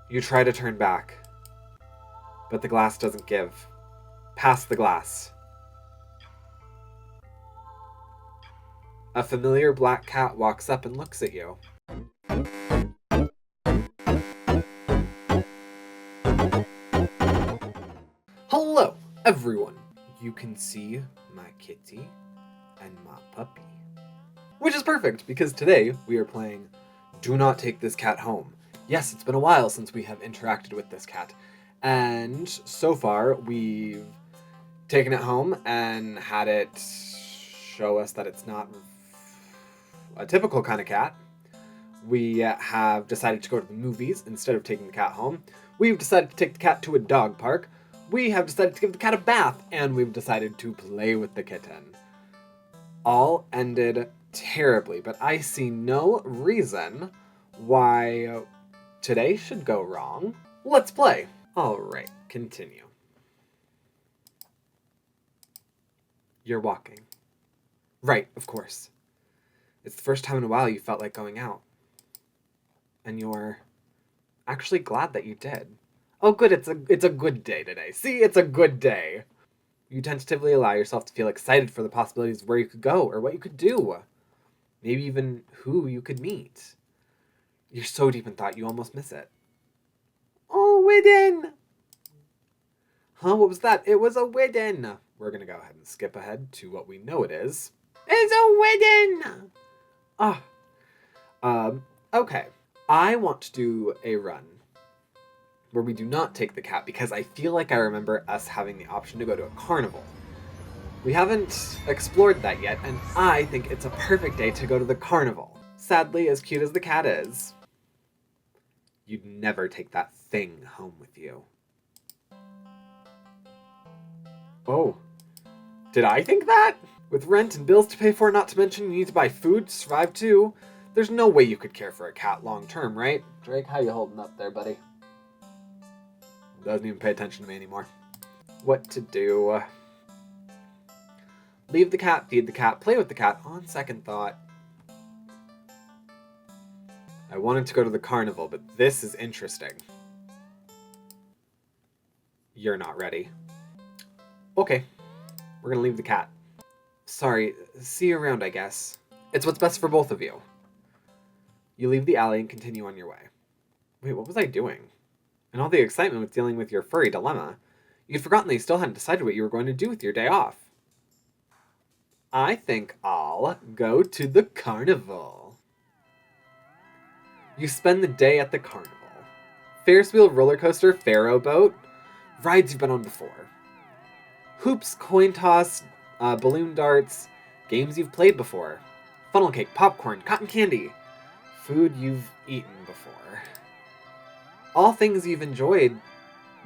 You try to turn back, but the glass doesn't give. Pass the glass. A familiar black cat walks up and looks at you. Hello, everyone. You can see my kitty and my puppy. Which is perfect, because today we are playing Do Not Take This Cat Home. Yes, it's been a while since we have interacted with this cat. And so far, we've taken it home and had it show us that it's not a typical kind of cat. We have decided to go to the movies instead of taking the cat home. We've decided to take the cat to a dog park. We have decided to give the cat a bath. And we've decided to play with the kitten. All ended terribly, but I see no reason why today should go wrong. Let's play. All right, continue. You're walking. Right, of course. It's the first time in a while you felt like going out. And you're actually glad that you did. Oh good, it's a good day today. See, it's a good day. You tentatively allow yourself to feel excited for the possibilities of where you could go or what you could do. Maybe even who you could meet. You're so deep in thought you almost miss it. Oh, Widden! Huh, what was that? It was a Widden! We're gonna go ahead and skip ahead to what we know it is. It's a Widden! Okay. I want to do a run where we do not take the cat because I feel like I remember us having the option to go to a carnival. We haven't explored that yet, and I think it's a perfect day to go to the carnival. Sadly, as cute as the cat is, you'd never take that thing home with you. Oh, did I think that? With rent and bills to pay for, not to mention you need to buy food to survive too, there's no way you could care for a cat long term, right? Drake, how you holding up there, buddy? Doesn't even pay attention to me anymore. What to do? Leave the cat, feed the cat, play with the cat. On second thought, I wanted to go to the carnival, but this is interesting. You're not ready. Okay, we're gonna leave the cat. Sorry, see you around, I guess. It's what's best for both of you. You leave the alley and continue on your way. Wait, what was I doing? And all the excitement with dealing with your furry dilemma, you'd forgotten that you still hadn't decided what you were going to do with your day off. I think I'll go to the carnival. You spend the day at the carnival. Ferris wheel, roller coaster, Pharaoh boat, rides you've been on before. Hoops, coin toss, balloon darts, games you've played before. Funnel cake, popcorn, cotton candy, food you've eaten before. All things you've enjoyed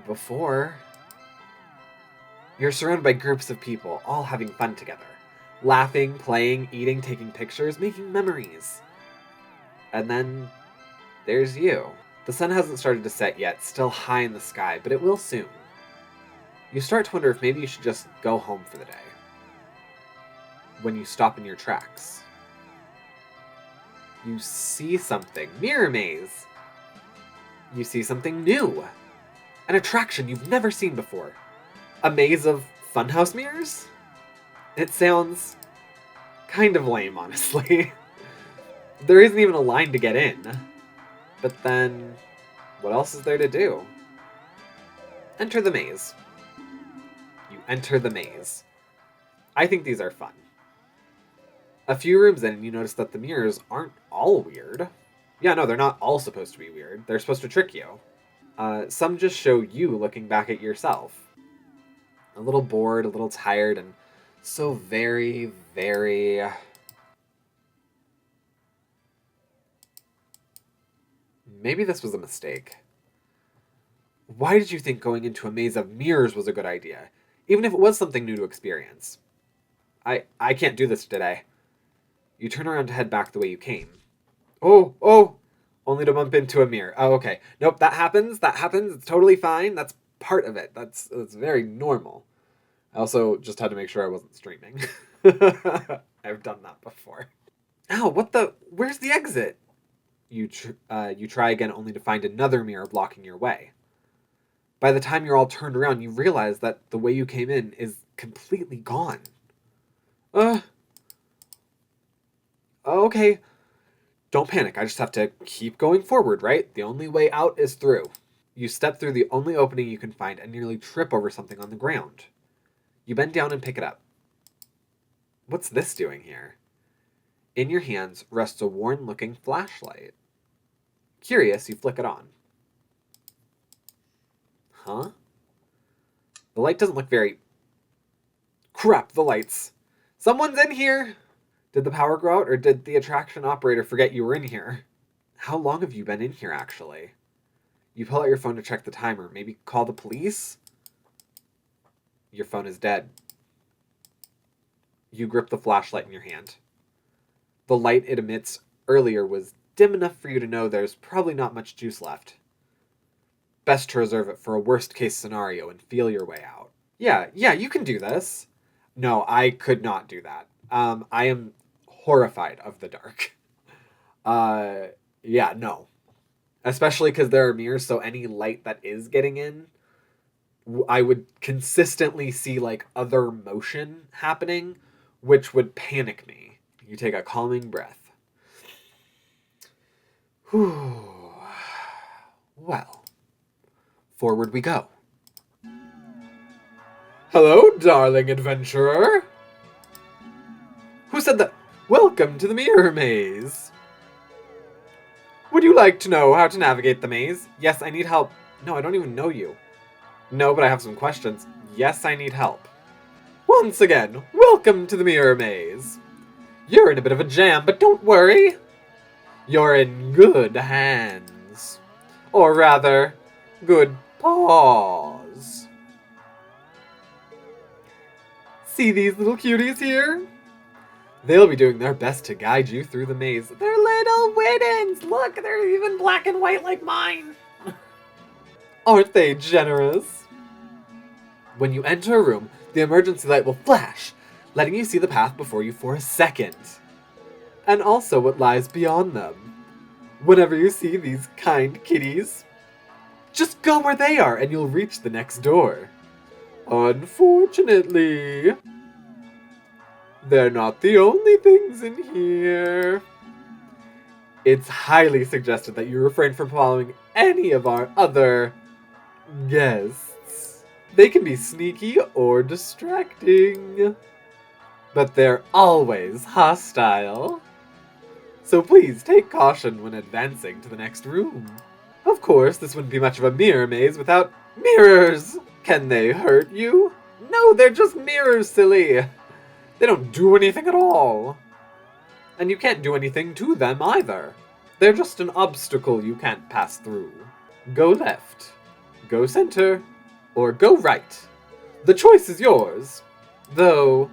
before. You're surrounded by groups of people, all having fun together. Laughing, playing, eating, taking pictures, making memories. And then there's you. The sun hasn't started to set yet, still high in the sky, but it will soon. You start to wonder if maybe you should just go home for the day. When you stop in your tracks. You see something. Mirror maze! You see something new. An attraction you've never seen before. A maze of funhouse mirrors? It sounds kind of lame, honestly. There isn't even a line to get in. But then, what else is there to do? Enter the maze. You enter the maze. I think these are fun. A few rooms in, you notice that the mirrors aren't all weird. Yeah, no, they're not all supposed to be weird. They're supposed to trick you. Some just show you looking back at yourself. A little bored, a little tired, and so very, very... Maybe this was a mistake. Why did you think going into a maze of mirrors was a good idea? Even if it was something new to experience. I can't do this today. You turn around to head back the way you came. Oh! Only to bump into a mirror. Oh, okay. Nope, that happens. It's totally fine. That's part of it. That's very normal. I also just had to make sure I wasn't streaming. I've done that before. Ow, what the... Where's the exit? You try again only to find another mirror blocking your way. By the time you're all turned around, you realize that the way you came in is completely gone. Okay. Don't panic, I just have to keep going forward, right? The only way out is through. You step through the only opening you can find and nearly trip over something on the ground. You bend down and pick it up. What's this doing here? In your hands rests a worn-looking flashlight. Curious, you flick it on. Huh? The light doesn't look very... Crap, the lights. Someone's in here! Did the power go out, or did the attraction operator forget you were in here? How long have you been in here, actually? You pull out your phone to check the timer. Maybe call the police? Your phone is dead. You grip the flashlight in your hand. The light it emits earlier was dim enough for you to know there's probably not much juice left. Best to reserve it for a worst-case scenario and feel your way out. Yeah, you can do this. No, I could not do that. I am horrified of the dark. Yeah, no. Especially because there are mirrors, so any light that is getting in, I would consistently see, like, other motion happening, which would panic me. You take a calming breath. Whew. Well, forward we go. Hello, darling adventurer. Who said that? Welcome to the mirror maze. Would you like to know how to navigate the maze? Yes, I need help. No, I don't even know you. No, but I have some questions. Yes, I need help. Once again, welcome to the mirror maze. You're in a bit of a jam, but don't worry. You're in good hands. Or rather, good paws. See these little cuties here? They'll be doing their best to guide you through the maze. They're little widdens! Look, they're even black and white like mine! Aren't they generous? When you enter a room, the emergency light will flash, letting you see the path before you for a second. And also what lies beyond them. Whenever you see these kind kitties, just go where they are and you'll reach the next door. Unfortunately, they're not the only things in here. It's highly suggested that you refrain from following any of our other guests. They can be sneaky or distracting, but they're always hostile. So please take caution when advancing to the next room. Of course, this wouldn't be much of a mirror maze without mirrors. Can they hurt you? No, they're just mirrors, silly. They don't do anything at all. And you can't do anything to them either. They're just an obstacle you can't pass through. Go left, go center, or go right. The choice is yours. Though,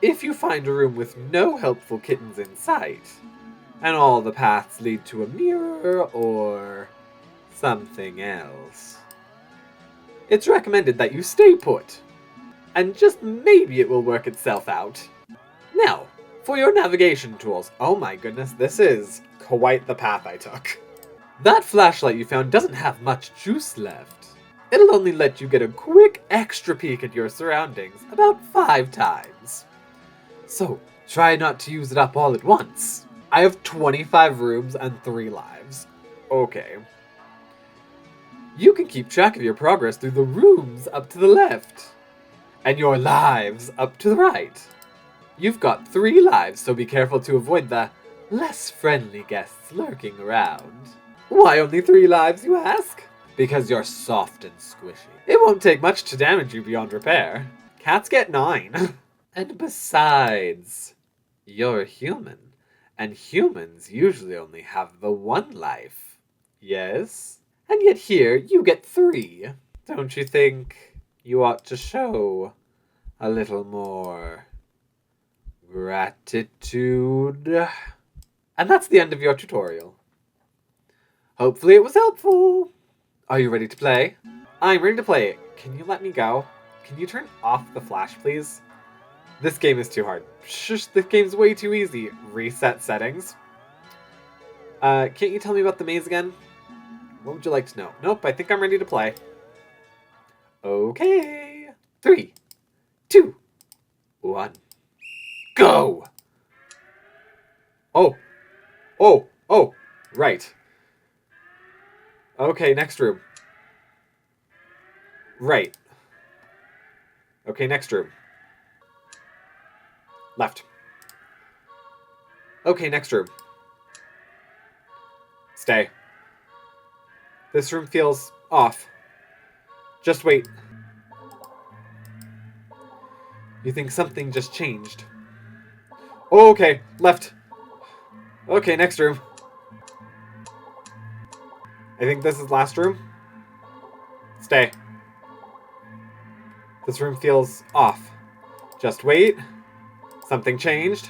if you find a room with no helpful kittens in sight, and all the paths lead to a mirror or something else, it's recommended that you stay put. And just maybe it will work itself out. Now, for your navigation tools. Oh my goodness, this is quite the path I took. That flashlight you found doesn't have much juice left. It'll only let you get a quick extra peek at your surroundings about 5 times. So, try not to use it up all at once. I have 25 rooms and 3 lives. Okay. You can keep track of your progress through the rooms up to the left, and your lives up to the right. You've got 3 lives, so be careful to avoid the less friendly guests lurking around. Why only 3 lives, you ask? Because you're soft and squishy. It won't take much to damage you beyond repair. Cats get 9. And besides, you're human, and humans usually only have the 1 life. Yes? And yet here, you get 3. Don't you think you ought to show a little more gratitude? And that's the end of your tutorial. Hopefully it was helpful. Are you ready to play? I'm ready to play. Can you let me go? Can you turn off the flash, please? This game is too hard. Shush, this game's way too easy. Reset settings. Can't you tell me about the maze again? What would you like to know? Nope, I think I'm ready to play. Okay. 3, 2, 1. Go! Oh. Oh. Oh. Right. Okay, next room. Right. Okay, next room. Left. Okay, next room. Stay. This room feels off. Just wait. You think something just changed. Oh, okay, left. Okay, next room. I think this is last room. Stay. This room feels off. Just wait. Something changed.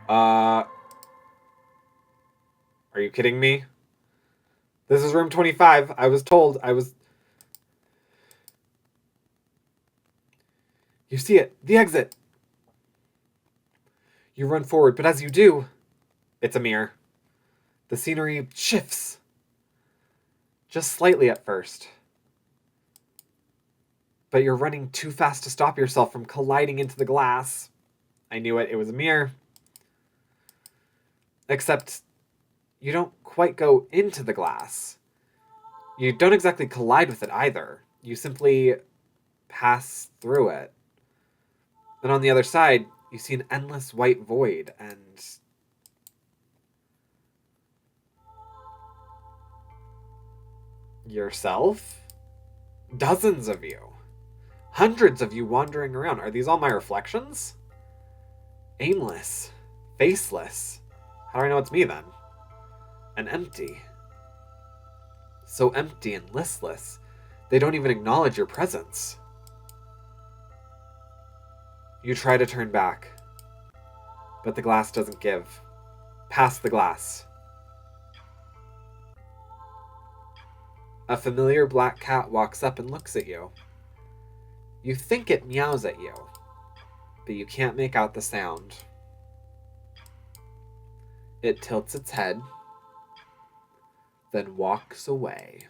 Are you kidding me? This is room 25. I was told I was... You see it. The exit. You run forward, but as you do, it's a mirror. The scenery shifts. Just slightly at first. But you're running too fast to stop yourself from colliding into the glass. I knew it. It was a mirror. Except you don't quite go into the glass. You don't exactly collide with it either. You simply pass through it. Then on the other side, you see an endless white void, and yourself? Dozens of you. Hundreds of you wandering around. Are these all my reflections? Aimless. Faceless. How do I know it's me then? And empty. So empty and listless. They don't even acknowledge your presence. You try to turn back. But the glass doesn't give. Past the glass. A familiar black cat walks up and looks at you. You think it meows at you, but you can't make out the sound. It tilts its head, then walks away.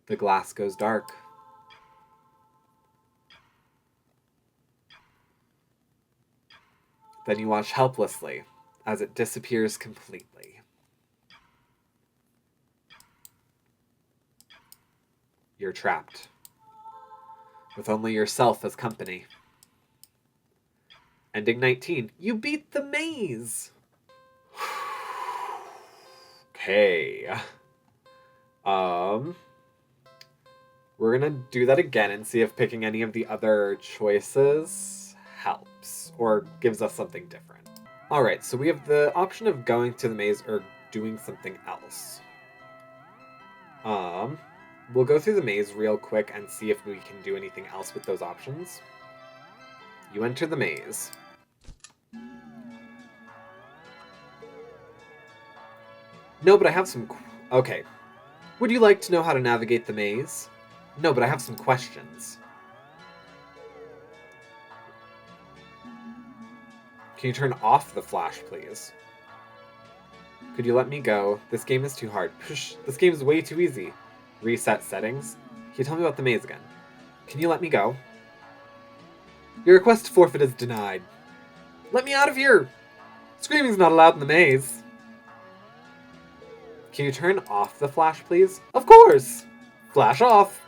The glass goes dark. Then you watch helplessly as it disappears completely. You're trapped, with only yourself as company. Ending 19. You beat the maze! Okay. We're gonna do that again and see if picking any of the other choices helps, or gives us something different. Alright, so we have the option of going to the maze or doing something else. We'll go through the maze real quick and see if we can do anything else with those options. You enter the maze. No, but I have some... Okay. Would you like to know how to navigate the maze? No, but I have some questions. Can you turn off the flash, please? Could you let me go? This game is too hard. Push, this game is way too easy. Reset settings. Can you tell me about the maze again? Can you let me go? Your request to forfeit is denied. Let me out of here! Screaming's not allowed in the maze. Can you turn off the flash, please? Of course! Flash off!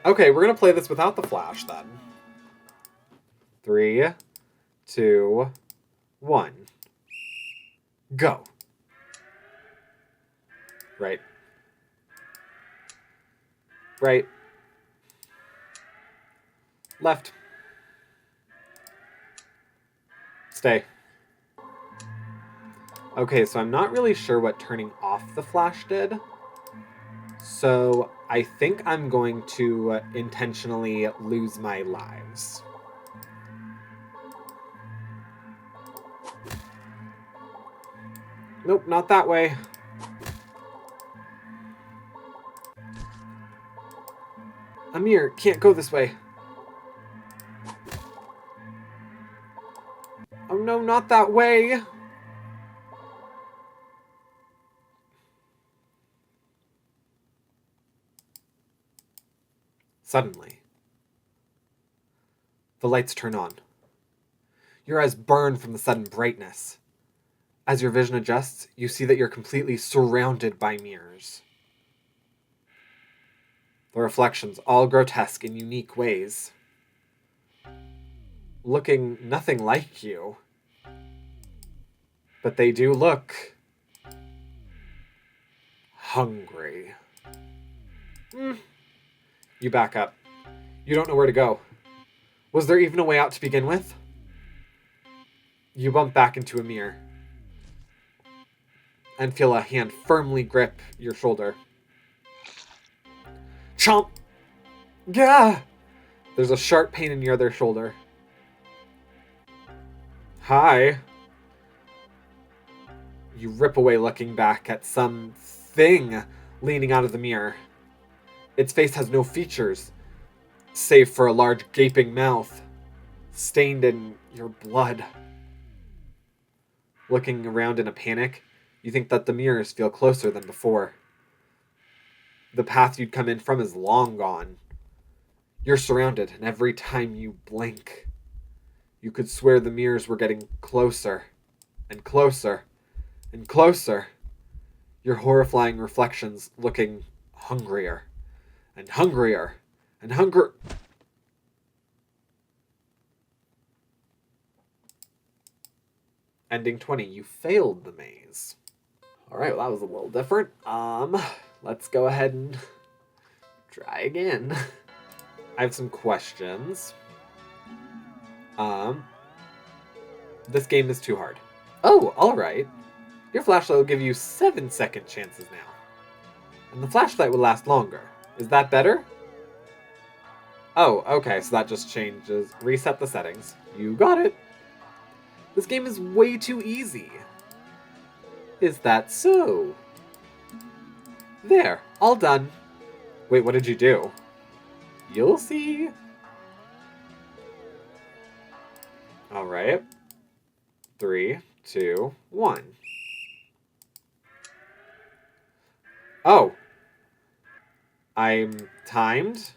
Okay, we're gonna play this without the flash, then. 3, 2, 1. Go! Right. Right. Left. Stay. Okay, so I'm not really sure what turning off the flash did. So I think I'm going to intentionally lose my lives. Nope, not that way. Amir, can't go this way. no, not that way. Suddenly, the lights turn on. Your eyes burn from the sudden brightness. As your vision adjusts, you see that you're completely surrounded by mirrors. The reflections, all grotesque in unique ways, looking nothing like you. But they do look hungry. You back up. You don't know where to go. Was there even a way out to begin with? You bump back into a mirror and feel a hand firmly grip your shoulder. Chomp! Gah! There's a sharp pain in your other shoulder. Hi. You rip away, looking back at some thing leaning out of the mirror. Its face has no features, save for a large gaping mouth, stained in your blood. Looking around in a panic, you think that the mirrors feel closer than before. The path you'd come in from is long gone. You're surrounded, and every time you blink, you could swear the mirrors were getting closer, and closer, and closer. Your horrifying reflections looking hungrier, and hungrier, and hungrier. Ending 20, you failed the maze. Alright, well, that was a little different. Let's go ahead and try again. I have some questions. This game is too hard. Oh, alright. Your flashlight will give you 7-second chances now. And the flashlight will last longer. Is that better? Oh, okay, so that just changes. Reset the settings. You got it. This game is way too easy. Is that so? There, all done. Wait, what did you do? You'll see. Alright. 3, 2, 1. Oh. I'm timed.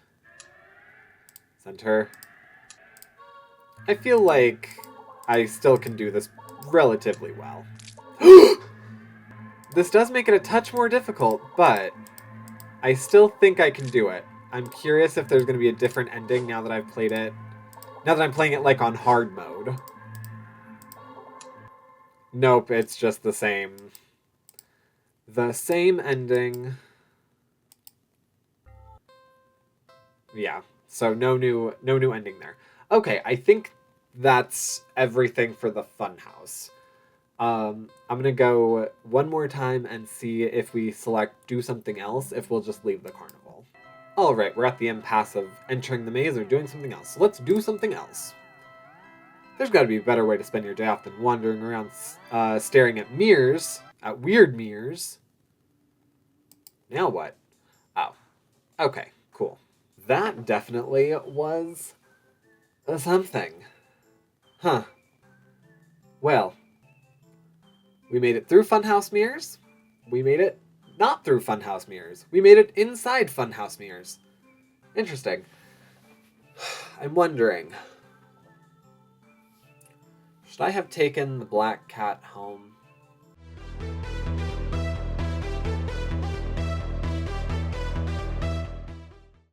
Center. I feel like I still can do this relatively well. This does make it a touch more difficult, but I still think I can do it. I'm curious if there's going to be a different ending now that I've played it. Now that I'm playing it like on hard mode. Nope, it's just the same. The same ending. Yeah, so no new ending there. Okay, I think that's everything for the funhouse. I'm gonna go one more time and see if we select do something else, if we'll just leave the carnival. Alright, we're at the impasse of entering the maze or doing something else. So let's do something else. There's gotta be a better way to spend your day off than wandering around staring at mirrors, at weird mirrors. Now what? Oh, okay, cool. That definitely was something. Huh. Well, we made it through funhouse mirrors. We made it not through funhouse mirrors. We made it inside funhouse mirrors. Interesting. I'm wondering, should I have taken the black cat home?